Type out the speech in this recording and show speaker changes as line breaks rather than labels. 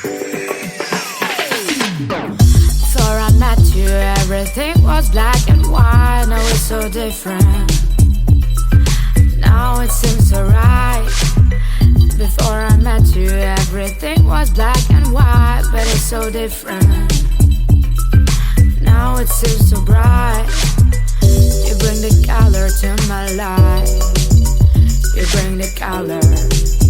Before I met you, everything was black and white. Now it's so different. Now it seems so right. Before I met you, everything was black and white, but it's so different. Now it seems so bright. You bring the color to my life. You bring the color.